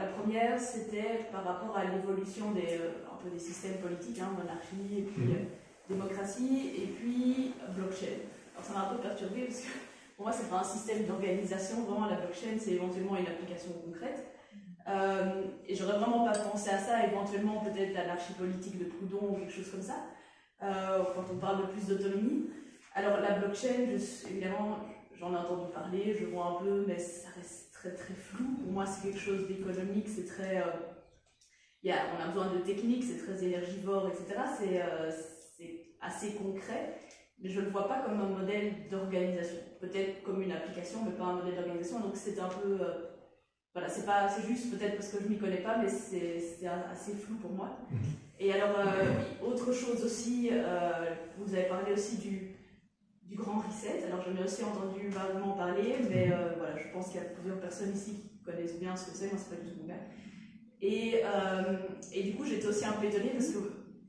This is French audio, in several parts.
première, c'était par rapport à l'évolution un peu des systèmes politiques, hein, monarchie, et puis démocratie, et puis blockchain. Alors ça m'a un peu perturbée parce que pour moi, c'est pas un système d'organisation. Vraiment, la blockchain, c'est éventuellement une application concrète. Et j'aurais vraiment pas pensé à ça, éventuellement peut-être l'anarchie politique de Proudhon ou quelque chose comme ça, quand on parle de plus d'autonomie. Alors la blockchain, évidemment, j'en ai entendu parler, je vois un peu, mais ça reste très très flou. Pour moi, c'est quelque chose d'économique, c'est très... on a besoin de techniques, c'est très énergivore, etc. C'est assez concret, mais je ne le vois pas comme un modèle d'organisation. Peut-être comme une application, mais pas un modèle d'organisation. Donc c'est un peu... voilà, c'est juste peut-être parce que je ne m'y connais pas, mais c'est assez flou pour moi. Et alors, autre chose aussi, vous avez parlé aussi du grand reset. Alors j'en ai aussi entendu vaguement parler, mais voilà, je pense qu'il y a plusieurs personnes ici qui connaissent bien ce que c'est, moi c'est pas du tout mon cas. Et du coup j'étais aussi un peu étonnée parce que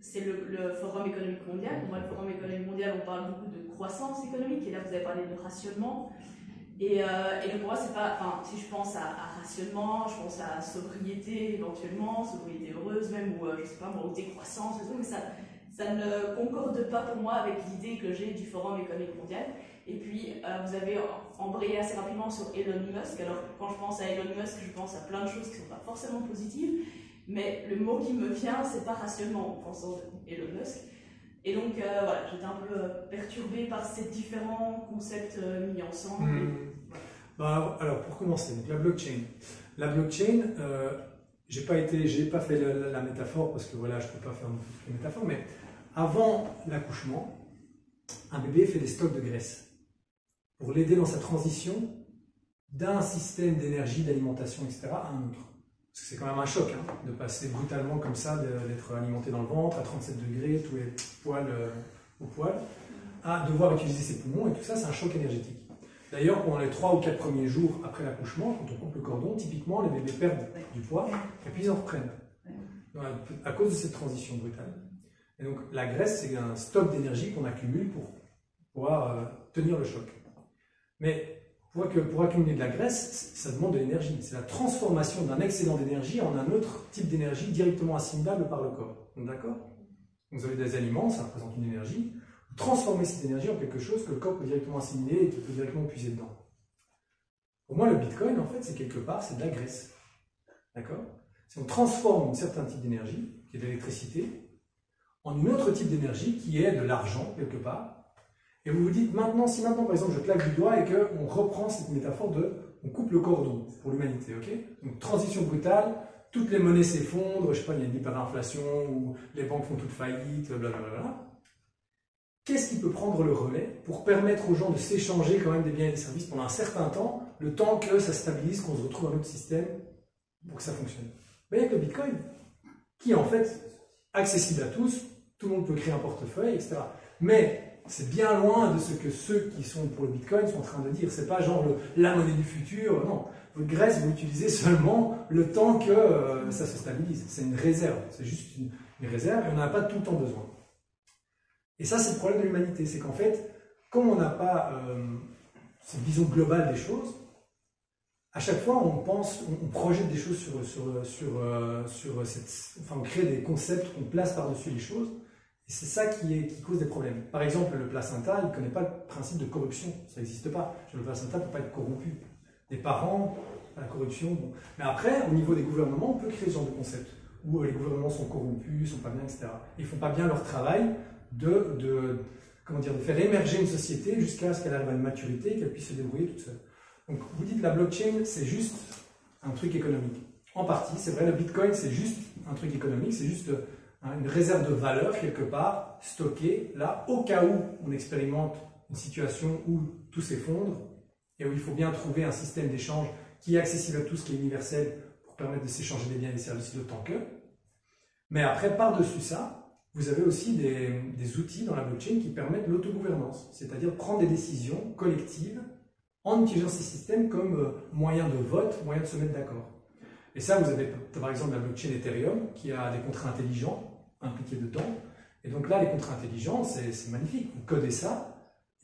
c'est le Forum économique mondial. Pour moi, le Forum économique mondial, on parle beaucoup de croissance économique, et là vous avez parlé de rationnement. Et donc pour moi, c'est pas, enfin, si je pense à rationnement, je pense à sobriété éventuellement, sobriété heureuse même, ou je sais pas moi, ou décroissance, mais ça ne concorde pas pour moi avec l'idée que j'ai du Forum économique mondial. Et puis vous avez embrayé assez rapidement sur Elon Musk. Alors quand je pense à Elon Musk, je pense à plein de choses qui ne sont pas forcément positives, mais le mot qui me vient, c'est pas rationnement en pensant à Elon Musk. Et donc voilà, j'étais un peu perturbée par ces différents concepts mis ensemble. Bah, alors pour commencer, donc la blockchain. La blockchain, j'ai pas fait la métaphore parce que voilà, je peux pas faire une métaphore, mais avant l'accouchement, un bébé fait des stocks de graisse pour l'aider dans sa transition d'un système d'énergie, d'alimentation, etc. à un autre. Parce que c'est quand même un choc hein, de passer brutalement comme ça, d'être alimenté dans le ventre à 37 degrés, tous les poils au poil, à devoir utiliser ses poumons, et tout ça, c'est un choc énergétique. D'ailleurs, pendant les 3 ou 4 premiers jours après l'accouchement, quand on coupe le cordon, typiquement, les bébés perdent du poids, et puis ils en reprennent, à cause de cette transition brutale. Et donc, la graisse, c'est un stock d'énergie qu'on accumule pour pouvoir tenir le choc. Mais pour accumuler de la graisse, ça demande de l'énergie. C'est la transformation d'un excédent d'énergie en un autre type d'énergie directement assimilable par le corps. D'accord? Vous avez des aliments, ça représente une énergie. Vous transformez cette énergie en quelque chose que le corps peut directement assimiler et qui peut directement puiser dedans. Pour moi, le Bitcoin, en fait, c'est quelque part, c'est de la graisse. D'accord? Si on transforme un certain type d'énergie, qui est de l'électricité, en un autre type d'énergie qui est de l'argent, quelque part, et vous vous dites, maintenant, si maintenant, par exemple, je claque du doigt et qu'on reprend cette métaphore de on coupe le cordon pour l'humanité, ok? Donc, transition brutale, toutes les monnaies s'effondrent, je sais pas, il y a une hyperinflation, ou les banques font toutes faillite, blablabla. Qu'est-ce qui peut prendre le relais pour permettre aux gens de s'échanger quand même des biens et des services pendant un certain temps, le temps que ça stabilise, qu'on se retrouve dans notre système pour que ça fonctionne? Mais avec le Bitcoin, qui est en fait accessible à tous, tout le monde peut créer un portefeuille, etc. Mais c'est bien loin de ce que ceux qui sont pour le Bitcoin sont en train de dire. C'est pas genre la monnaie du futur, non. Votre graisse, vous l'utilisez seulement le temps que ça se stabilise. C'est une réserve, c'est juste une réserve et on n'en a pas tout le temps besoin. Et ça, c'est le problème de l'humanité, c'est qu'en fait, comme on n'a pas cette vision globale des choses, à chaque fois, on projette des choses enfin, on crée des concepts qu'on place par-dessus les choses. Et c'est ça qui cause des problèmes. Par exemple, le placenta, il ne connaît pas le principe de corruption. Ça n'existe pas. Le placenta ne peut pas être corrompu. Les parents, la corruption. Bon. Mais après, au niveau des gouvernements, on peut créer ce genre de concept où les gouvernements sont corrompus, ne sont pas bien, etc. Ils ne font pas bien leur travail de faire émerger une société jusqu'à ce qu'elle arrive à une maturité et qu'elle puisse se débrouiller toute seule. Donc, vous dites la blockchain, c'est juste un truc économique. En partie, c'est vrai, le Bitcoin, c'est juste un truc économique, c'est juste une réserve de valeur quelque part, stockée là, au cas où on expérimente une situation où tout s'effondre et où il faut bien trouver un système d'échange qui est accessible à tous, qui est universel pour permettre de s'échanger des biens et des services d'autant que. Mais après, par-dessus ça, vous avez aussi des outils dans la blockchain qui permettent l'autogouvernance, c'est-à-dire prendre des décisions collectives en utilisant ces systèmes comme moyen de vote, moyen de se mettre d'accord. Et ça, vous avez par exemple la blockchain Ethereum qui a des contrats intelligents impliqués dedans. Et donc là, les contrats intelligents, c'est magnifique. Vous codez ça,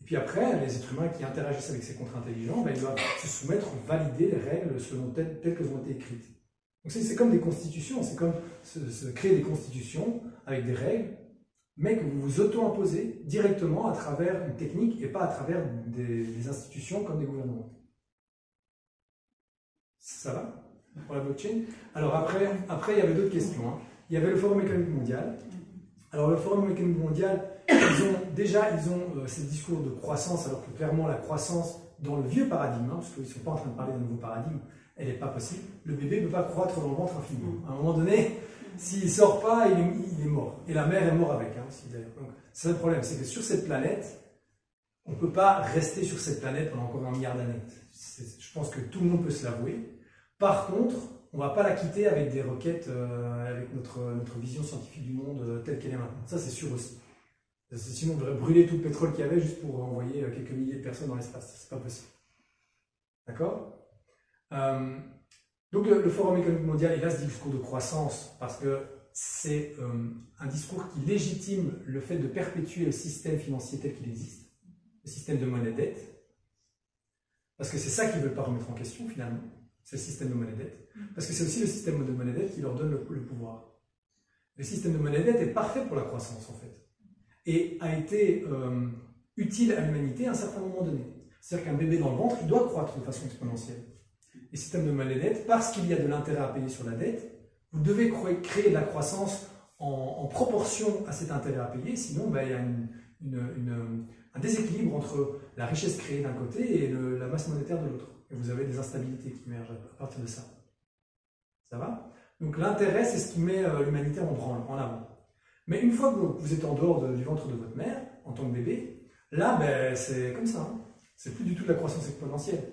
et puis après, les êtres humains qui interagissent avec ces contrats intelligents, ben, ils doivent se soumettre, valider les règles selon telles qu'elles ont été écrites. Donc c'est comme des constitutions, c'est comme se créer des constitutions avec des règles, mais que vous vous auto-imposez directement à travers une technique et pas à travers des institutions comme des gouvernements. Ça va pour la blockchain? Alors après, il y avait d'autres questions. Hein. Il y avait le Forum économique mondial. Alors le Forum économique mondial, ils ont ces discours de croissance, alors que clairement la croissance dans le vieux paradigme, hein, parce qu'ils ne sont pas en train de parler d'un nouveau paradigme, elle n'est pas possible. Le bébé ne peut pas croître dans le ventre infiniment. À un moment donné, s'il ne sort pas, il est mort. Et la mère est morte avec, hein, aussi d'ailleurs. Donc c'est le problème, c'est que sur cette planète, on ne peut pas rester sur cette planète pendant encore un milliard d'années. Je pense que tout le monde peut se l'avouer. Par contre, on ne va pas la quitter avec des requêtes, avec notre vision scientifique du monde telle qu'elle est maintenant. Ça, c'est sûr aussi. Sinon, on devrait brûler tout le pétrole qu'il y avait juste pour envoyer quelques milliers de personnes dans l'espace. C'est pas possible. D'accord? Donc, le Forum économique mondial, il a ce discours de croissance parce que c'est un discours qui légitime le fait de perpétuer le système financier tel qu'il existe, le système de monnaie-dette, parce que c'est ça qu'ils ne veulent pas remettre en question finalement. C'est le système de monnaie-dette. Parce que c'est aussi le système de monnaie-dette qui leur donne le pouvoir. Le système de monnaie-dette est parfait pour la croissance, en fait. Et a été utile à l'humanité à un certain moment donné. C'est-à-dire qu'un bébé dans le ventre, il doit croître de façon exponentielle. Et le système de monnaie-dette, parce qu'il y a de l'intérêt à payer sur la dette, vous devez créer de la croissance en proportion à cet intérêt à payer, sinon il y a un déséquilibre entre la richesse créée d'un côté et la masse monétaire de l'autre. Et vous avez des instabilités qui émergent à partir de ça. Ça va? Donc l'intérêt, c'est ce qui met l'humanité en branle, en avant. Mais une fois que vous êtes en dehors du ventre de votre mère, en tant que bébé, là, c'est comme ça. Hein. C'est plus du tout de la croissance exponentielle.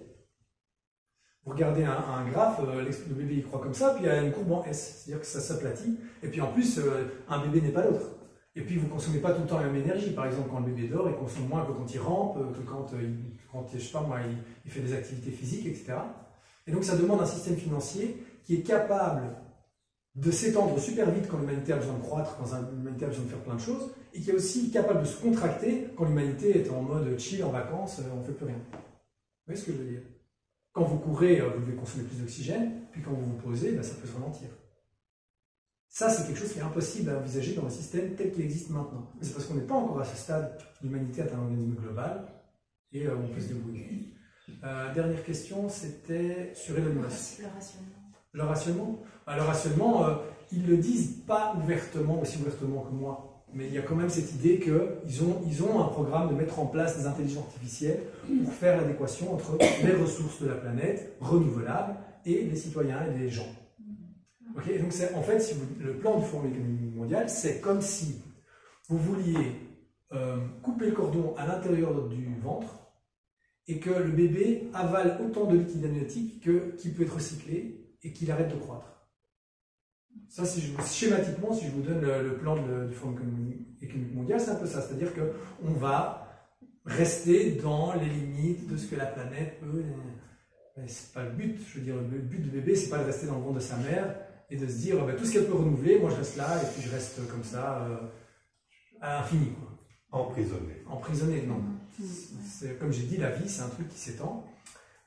Vous regardez un graphe, le bébé il croît comme ça, puis il y a une courbe en S, c'est-à-dire que ça s'aplatit. Et puis en plus, un bébé n'est pas l'autre. Et puis vous ne consommez pas tout le temps la même énergie. Par exemple, quand le bébé dort, il consomme moins que quand il rampe, que quand je sais pas moi, il fait des activités physiques, etc. Et donc ça demande un système financier qui est capable de s'étendre super vite quand l'humanité a besoin de croître, quand l'humanité a besoin de faire plein de choses, et qui est aussi capable de se contracter quand l'humanité est en mode chill, en vacances, on ne fait plus rien. Vous voyez ce que je veux dire? Quand vous courez, vous devez consommer plus d'oxygène, puis quand vous vous posez, ça peut se ralentir. Ça, c'est quelque chose qui est impossible à envisager dans le système tel qu'il existe maintenant. C'est parce qu'on n'est pas encore à ce stade où l'humanité est un organisme global et on peut se débrouiller. Dernière question, c'était sur Elon Musk. Le rationnement. Le rationnement, le rationnement, ils ne le disent pas ouvertement, aussi ouvertement que moi, mais il y a quand même cette idée qu'ils ont un programme de mettre en place des intelligences artificielles pour faire l'adéquation entre les ressources de la planète renouvelables et les citoyens et les gens. Okay, donc en fait, le plan du Forum économique mondial, c'est comme si vous vouliez couper le cordon à l'intérieur du ventre et que le bébé avale autant de liquide amniotique qui peut être recyclé et qu'il arrête de croître. Ça, schématiquement, si je vous donne le plan du Forum économique mondial, c'est un peu ça. C'est-à-dire qu'on va rester dans les limites de ce que la planète peut. Mais c'est pas le but. Je veux dire, le but du bébé, c'est pas de rester dans le ventre de sa mère et de se dire tout ce qu'elle peut renouveler, moi je reste là et puis je reste comme ça à l'infini. Emprisonné. Emprisonné, non. Comme j'ai dit, la vie, c'est un truc qui s'étend,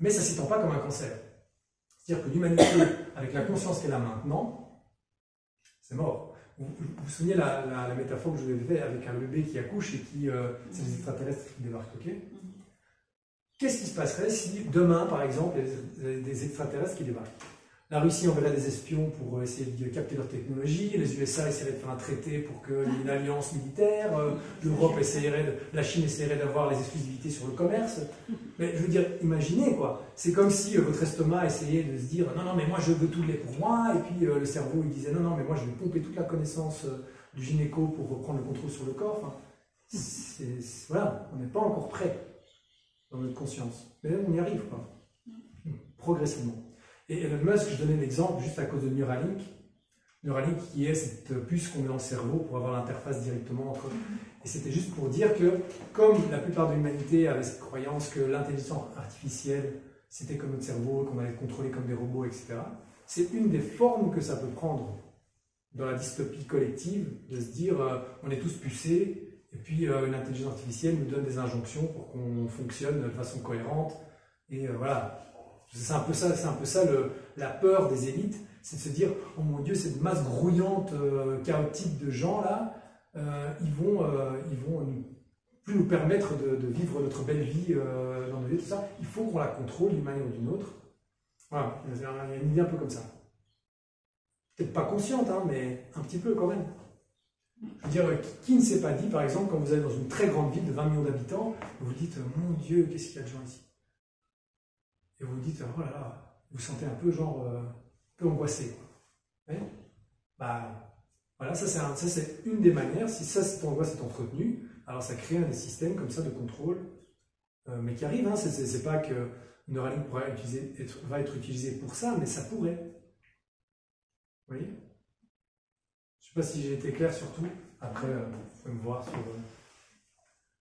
mais ça ne s'étend pas comme un cancer. C'est-à-dire que l'humanité, avec la conscience qu'elle a maintenant, c'est mort. Vous vous souvenez la métaphore que je vous ai faite avec un bébé qui accouche et qui c'est les extraterrestres qui débarquent, ok? Qu'est-ce qui se passerait si demain, par exemple, il y a des extraterrestres qui débarquent? La Russie enverrait des espions pour essayer de capter leur technologie, les USA essaieraient de faire un traité pour qu'il y ait une alliance militaire, l'Europe la Chine essaierait d'avoir les exclusivités sur le commerce. Mais je veux dire, imaginez quoi, c'est comme si votre estomac essayait de se dire non, non, mais moi je veux tout le lait pour moi, et puis le cerveau il disait non, non, mais moi je vais pomper toute la connaissance du gynéco pour reprendre le contrôle sur le corps. Enfin, voilà, on n'est pas encore prêt dans notre conscience, mais on y arrive quoi, progressivement. Et Elon Musk, je donnais l'exemple juste à cause de Neuralink. Neuralink qui est cette puce qu'on met dans le cerveau pour avoir l'interface directement entre eux. Et c'était juste pour dire que, comme la plupart de l'humanité avait cette croyance que l'intelligence artificielle, c'était comme notre cerveau, qu'on allait le contrôler comme des robots, etc., c'est une des formes que ça peut prendre dans la dystopie collective, de se dire on est tous pucés, et puis une intelligence artificielle nous donne des injonctions pour qu'on fonctionne de façon cohérente. Et voilà. C'est un peu ça la peur des élites, c'est de se dire, oh mon Dieu, cette masse grouillante, chaotique de gens là, ils vont plus nous permettre de vivre notre belle vie dans nos vies, tout ça. Il faut qu'on la contrôle d'une manière ou d'une autre. Voilà, il y a une idée un peu comme ça. Peut-être pas consciente, hein, mais un petit peu quand même. Je veux dire, qui ne s'est pas dit, par exemple, quand vous allez dans une très grande ville de 20 millions d'habitants, vous vous dites, mon Dieu, qu'est-ce qu'il y a de gens ici? Et vous vous dites, oh là là, vous vous sentez un peu genre, un peu angoissé. Ouais. Bah, voilà, ça c'est une des manières. Si ça, cette angoisse est entretenue, alors ça crée des systèmes comme ça de contrôle, mais qui arrivent. Hein, c'est pas que Neuralink va être utilisé pour ça, mais ça pourrait. Vous voyez? Je ne sais pas si j'ai été clair sur tout. Après, vous pouvez me voir sur...